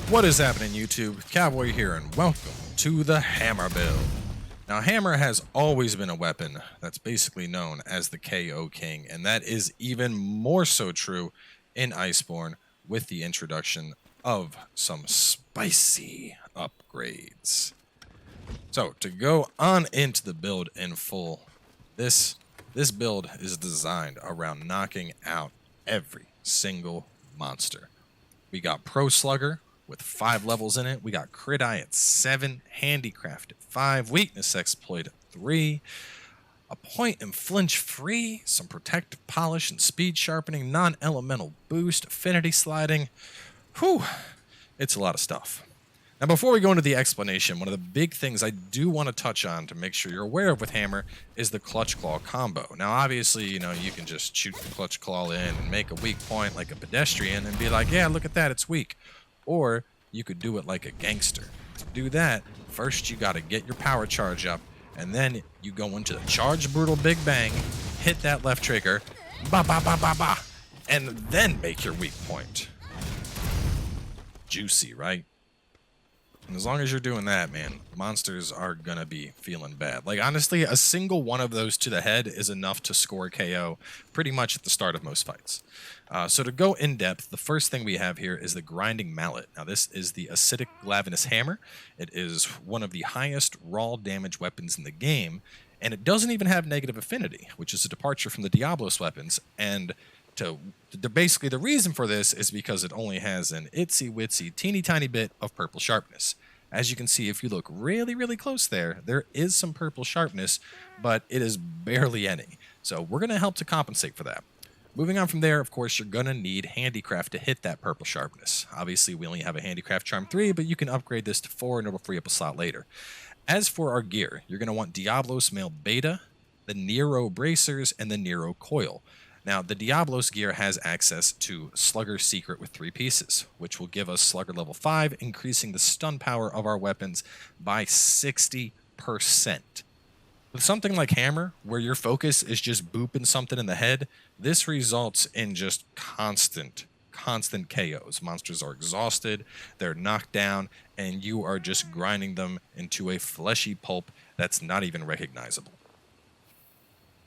What is happening, YouTube? Cowboy here, and welcome to the Hammer build. Now, Hammer has always been a weapon that's basically known as the KO King, and that is even more so true in Iceborne with the introduction of some spicy upgrades. So, to go on into the build in full, this build is designed around knocking out every single monster. We got Pro Slugger with 5 levels in it. We got Crit Eye at 7, Handicraft at 5, Weakness Exploit at 3, a point and flinch free, some Protective Polish and Speed Sharpening, Non-Elemental Boost, Affinity Sliding. Whew, it's a lot of stuff. Now, before we go into the explanation, one of the big things I do want to touch on to make sure you're aware of with Hammer is the Clutch Claw combo. Now, obviously, you can just shoot the Clutch Claw in and make a weak point like a pedestrian and be like, yeah, look at that, it's weak. Or you could do it like a gangster. To do that, first you got to get your power charge up, and then you go into the Charge Brutal Big Bang, hit that left trigger, ba ba ba ba ba, and then make your weak point. Juicy, right? And as long as you're doing that, man, monsters are gonna be feeling bad. Like, honestly, a single one of those to the head is enough to score KO pretty much at the start of most fights. So to go in depth, the first thing we have here is the Grinding Mallet. Now, this is the Acidic Glavenus Hammer. It is one of the highest raw damage weapons in the game, and it doesn't even have negative affinity, which is a departure from the Diablos weapons. And basically, the reason for this is because it only has an itsy-witsy, teeny tiny bit of purple sharpness. As you can see, if you look really, really close there is some purple sharpness, but it is barely any. So we're going to help to compensate for that. Moving on from there, of course, you're going to need Handicraft to hit that purple sharpness. Obviously, we only have a Handicraft Charm 3, but you can upgrade this to 4 and it'll free up a slot later. As for our gear, you're going to want Diablos Mail Beta, the Nero Bracers, and the Nero Coil. Now, the Diablos gear has access to Slugger Secret with 3 pieces, which will give us Slugger level 5, increasing the stun power of our weapons by 60%. With something like Hammer, where your focus is just booping something in the head, this results in just constant KOs. Monsters are exhausted, they're knocked down, and you are just grinding them into a fleshy pulp that's not even recognizable.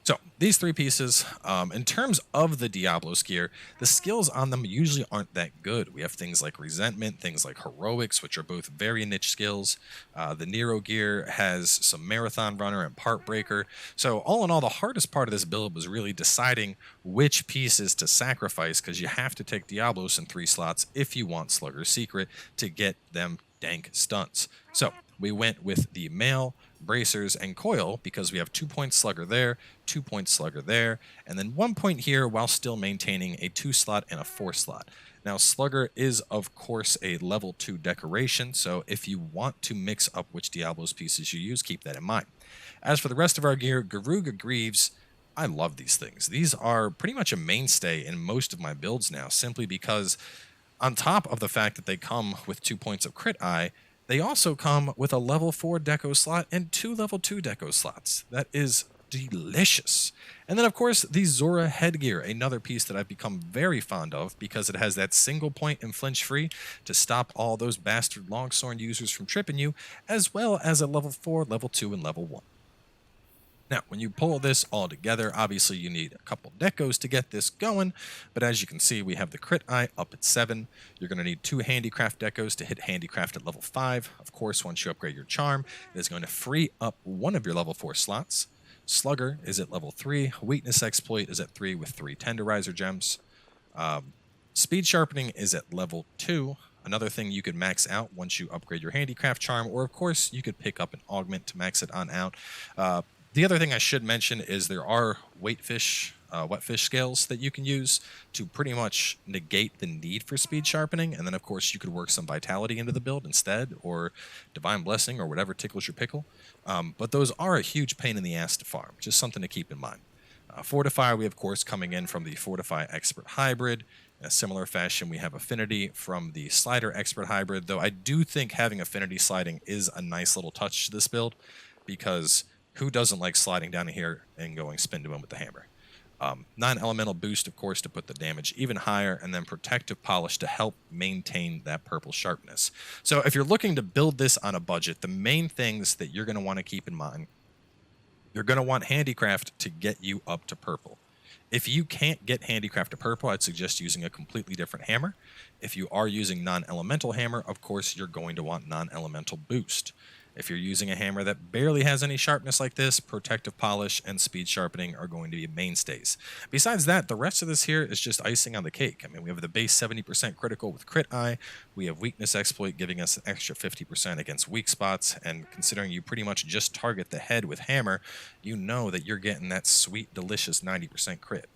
So, these 3 pieces, in terms of the Diablos gear, the skills on them usually aren't that good. We have things like Resentment, things like Heroics, which are both very niche skills. The Nero gear has some Marathon Runner and Part Breaker. So, all in all, the hardest part of this build was really deciding which pieces to sacrifice, because you have to take Diablos in 3 slots if you want Slugger Secret to get them dank stunts. So, we went with the Mail, Bracers, and Coil because we have 2 point Slugger there, 2 point Slugger there, and then 1 point here while still maintaining a 2 slot and a 4 slot. Now, Slugger is, of course, a level 2 decoration, so if you want to mix up which Diablos pieces you use, keep that in mind. As for the rest of our gear, Garuga Greaves, I love these things. These are pretty much a mainstay in most of my builds now, simply because on top of the fact that they come with 2 points of Crit Eye, they also come with a level 4 deco slot and 2 level 2 deco slots. That is delicious. And then, of course, the Zora headgear, another piece that I've become very fond of because it has that single point and flinch free to stop all those bastard longsword users from tripping you, as well as a level 4, level 2, and level 1. Now, when you pull this all together, obviously you need a couple decos to get this going, but as you can see, we have the Crit Eye up at 7. You're going to need 2 Handicraft decos to hit Handicraft at level 5. Of course, once you upgrade your Charm, it is going to free up one of your level 4 slots. Slugger is at level 3. Weakness Exploit is at 3 with 3 Tenderizer Gems. Speed Sharpening is at level 2. Another thing you could max out once you upgrade your Handicraft Charm, or of course, you could pick up an Augment to max it on out. The other thing I should mention is there are wet fish scales that you can use to pretty much negate the need for speed sharpening, and then of course you could work some vitality into the build instead, or divine blessing, or whatever tickles your pickle. But those are a huge pain in the ass to farm, just something to keep in mind. Fortify, we of course coming in from the Fortify Expert Hybrid. In a similar fashion, we have Affinity from the Slider Expert Hybrid, though I do think having Affinity sliding is a nice little touch to this build, because who doesn't like sliding down here and going spin to him with the hammer? Non-elemental boost, of course, to put the damage even higher, and then protective polish to help maintain that purple sharpness. So if you're looking to build this on a budget, the main things that you're going to want to keep in mind, you're going to want handicraft to get you up to purple. If you can't get handicraft to purple, I'd suggest using a completely different hammer. If you are using non-elemental hammer, of course, you're going to want non-elemental boost. If you're using a hammer that barely has any sharpness like this, protective polish and speed sharpening are going to be mainstays. Besides that, the rest of this here is just icing on the cake. I mean, we have the base 70% critical with crit eye. We have weakness exploit giving us an extra 50% against weak spots. And considering you pretty much just target the head with hammer, you know that you're getting that sweet, delicious 90% crit.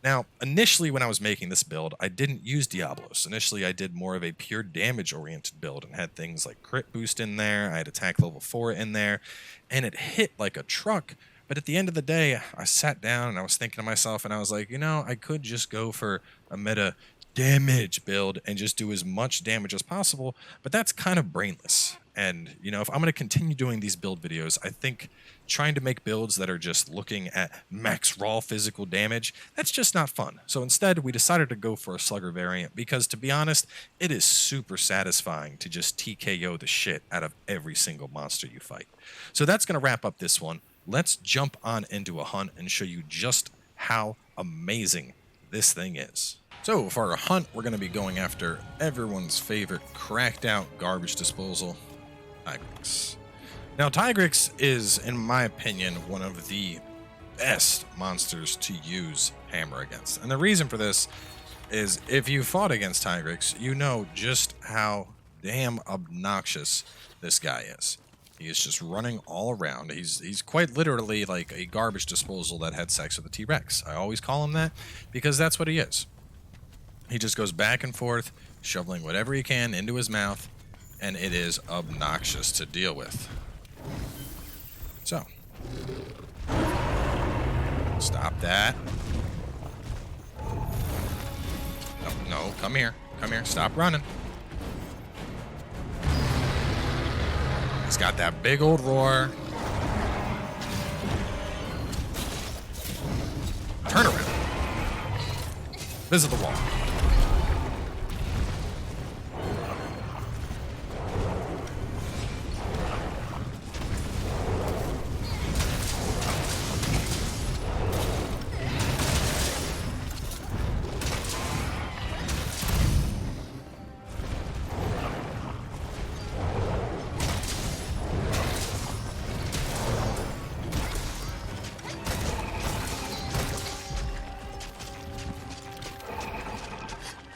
Now, initially when I was making this build, I didn't use Diablos. Initially, I did more of a pure damage-oriented build and had things like crit boost in there, I had attack level 4 in there, and it hit like a truck. But at the end of the day, I sat down and I was thinking to myself, and I was like, you know, I could just go for a meta damage build and just do as much damage as possible, but that's kind of brainless. And, you know, if I'm going to continue doing these build videos, I think trying to make builds that are just looking at max raw physical damage, that's just not fun. So instead, we decided to go for a slugger variant because, to be honest, it is super satisfying to just TKO the shit out of every single monster you fight. So that's going to wrap up this one. Let's jump on into a hunt and show you just how amazing this thing is. So for our hunt, we're going to be going after everyone's favorite cracked out garbage disposal, Tigrex. Now, Tigrex is, in my opinion, one of the best monsters to use hammer against. And the reason for this is if you fought against Tigrex, you know just how damn obnoxious this guy is. He is just running all around. He's quite literally like a garbage disposal that had sex with a T-Rex. I always call him that because that's what he is. He just goes back and forth, shoveling whatever he can into his mouth, and it is obnoxious to deal with. So, stop that. No, come here. Come here. Stop running. He's got that big old roar. Turn around. Visit the wall.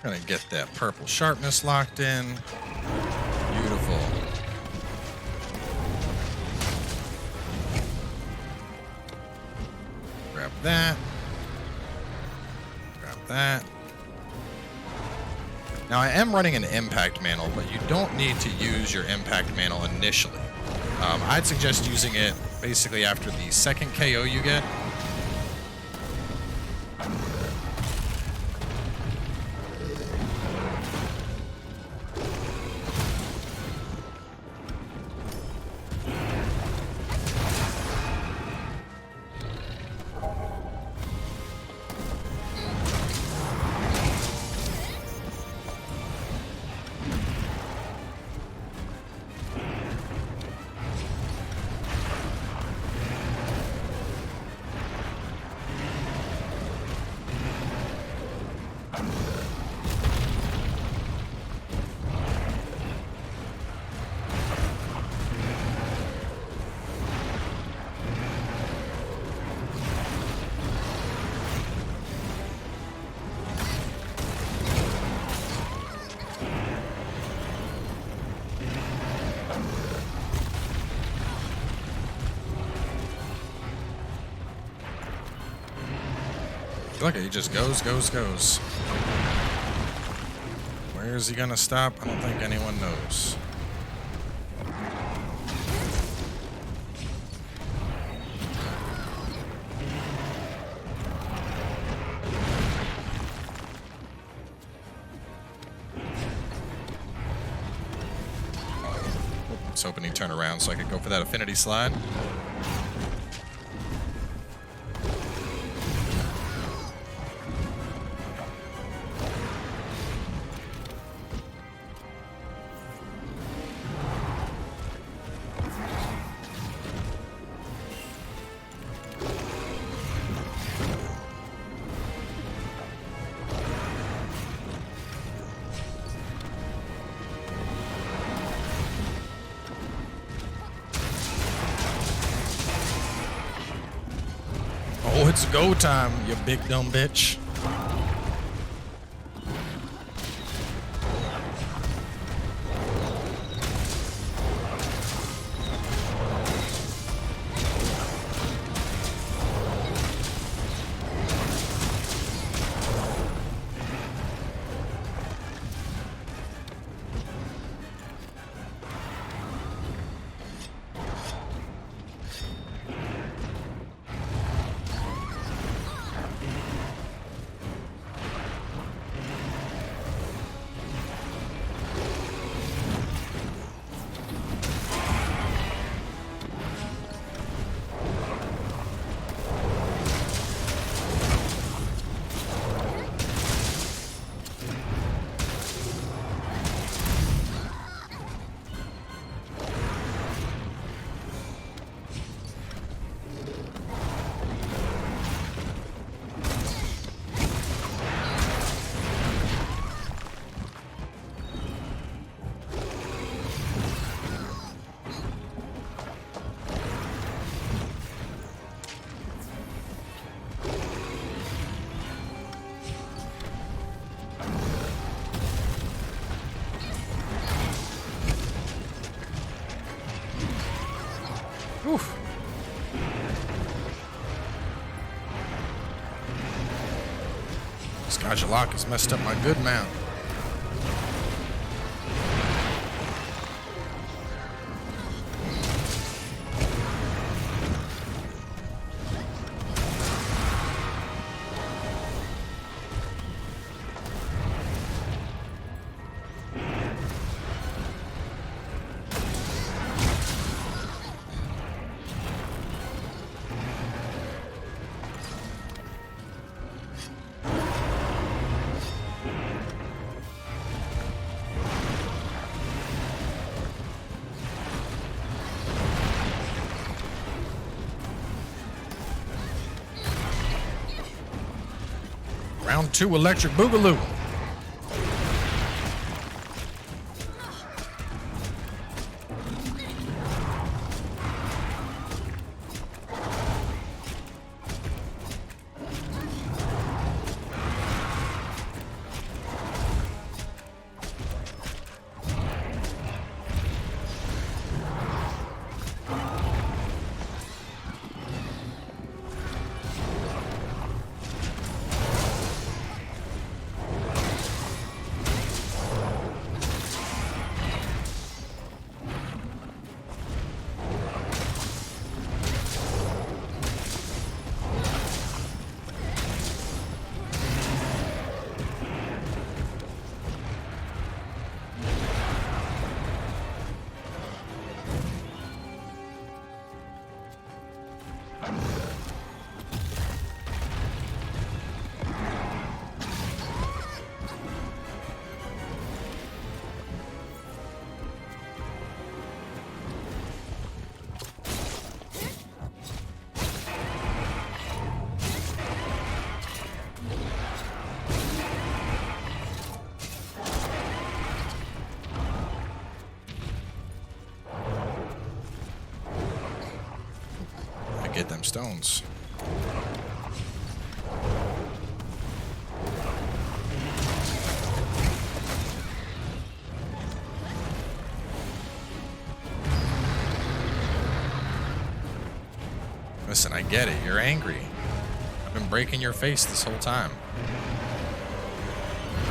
Gonna get that purple sharpness locked in. Beautiful. Grab that. Grab that. Now I am running an impact mantle, but you don't need to use your impact mantle initially. I'd suggest using it basically after the second KO you get. Look, he just goes. Where is he gonna stop? I don't think anyone knows. I was hoping he'd turn around so I could go for that affinity slide. It's go time, you big dumb bitch. Oof. This Gajalak has messed up my good mount. Round 2 electric boogaloo. Get them stones. Listen, I get it. You're angry. I've been breaking your face this whole time.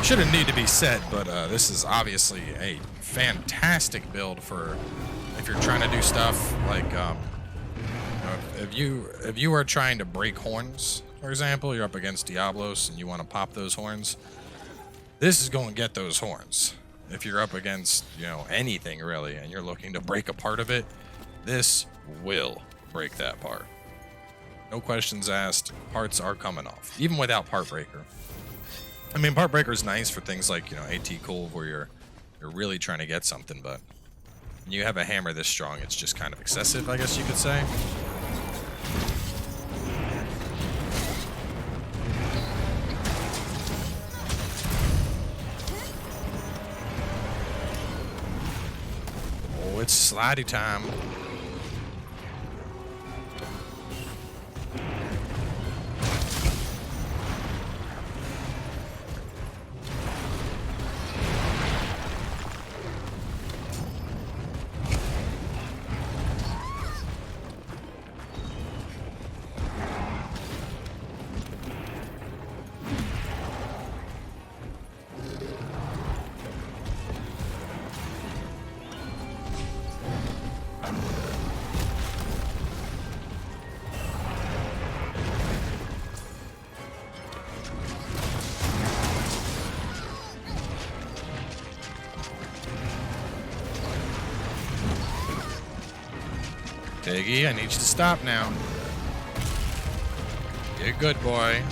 Shouldn't need to be said, but this is obviously a fantastic build for if you're trying to do stuff like if you are trying to break horns, for example, you're up against Diablos and you want to pop those horns, this is going to get those horns. If you're up against, anything really, and you're looking to break a part of it, this will break that part. No questions asked, parts are coming off, even without Part Breaker. I mean, Part Breaker is nice for things like, AT Cool, where you're really trying to get something, but when you have a hammer this strong, it's just kind of excessive, I guess you could say. Oh, it's slidey time. Piggy, I need you to stop now. You're a good boy.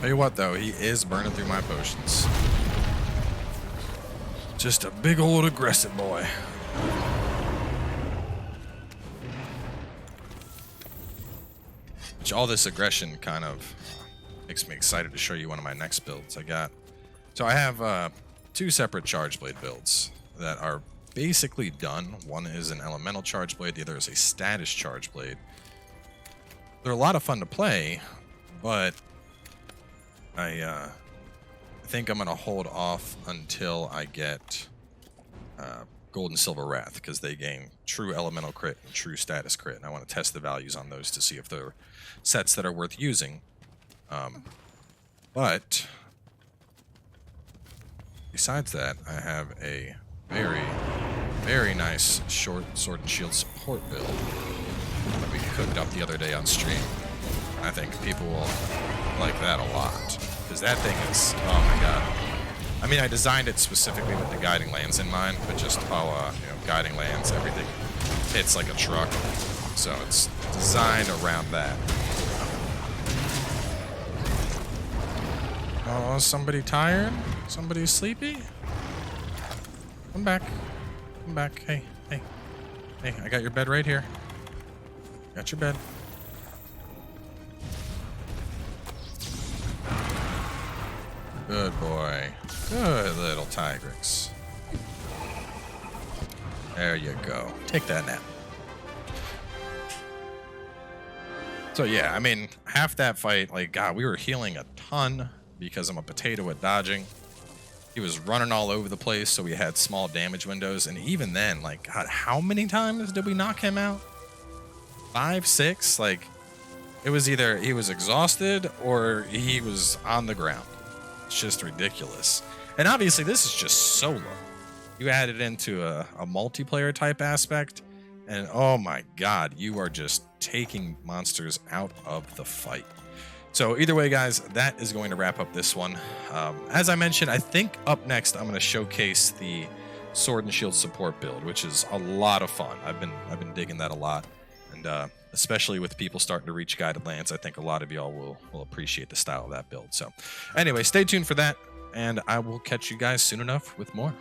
Tell you what, though, he is burning through my potions. Just a big old aggressive boy. Which all this aggression kind of makes me excited to show you one of my next builds I got. So I have 2 separate charge blade builds that are basically done. One is an elemental charge blade, the other is a status charge blade. They're a lot of fun to play, but I think I'm going to hold off until I get Gold and Silver Wrath, because they gain true elemental crit and true status crit, and I want to test the values on those to see if they're sets that are worth using. But besides that, I have a very, very nice short sword and shield support build that we cooked up the other day on stream. I think people will like that a lot, because that thing is, oh my god. I mean, I designed it specifically with the guiding lands in mind, but just how, guiding lands, everything hits like a truck, so it's designed around that. Oh, somebody tired? Somebody sleepy? Come back. Come back. Hey, hey. Hey, I got your bed right here. Got your bed. Good boy. Good little Tigrex. There you go. Take that nap. So yeah, I mean, half that fight, like, God, we were healing a ton because I'm a potato at dodging. He was running all over the place, so we had small damage windows. And even then, like, God, how many times did we knock him out? 5, 6? Like, it was either he was exhausted or he was on the ground. It's just ridiculous. And obviously, this is just solo. You add it into a multiplayer type aspect, and oh my god, you are just taking monsters out of the fight. So either way, guys, that is going to wrap up this one. As I mentioned, I think up next I'm going to showcase the sword and shield support build, which is a lot of fun. I've been digging that a lot, and especially with people starting to reach guided lands, I think a lot of y'all will appreciate the style of that build. So anyway, stay tuned for that, and I will catch you guys soon enough with more.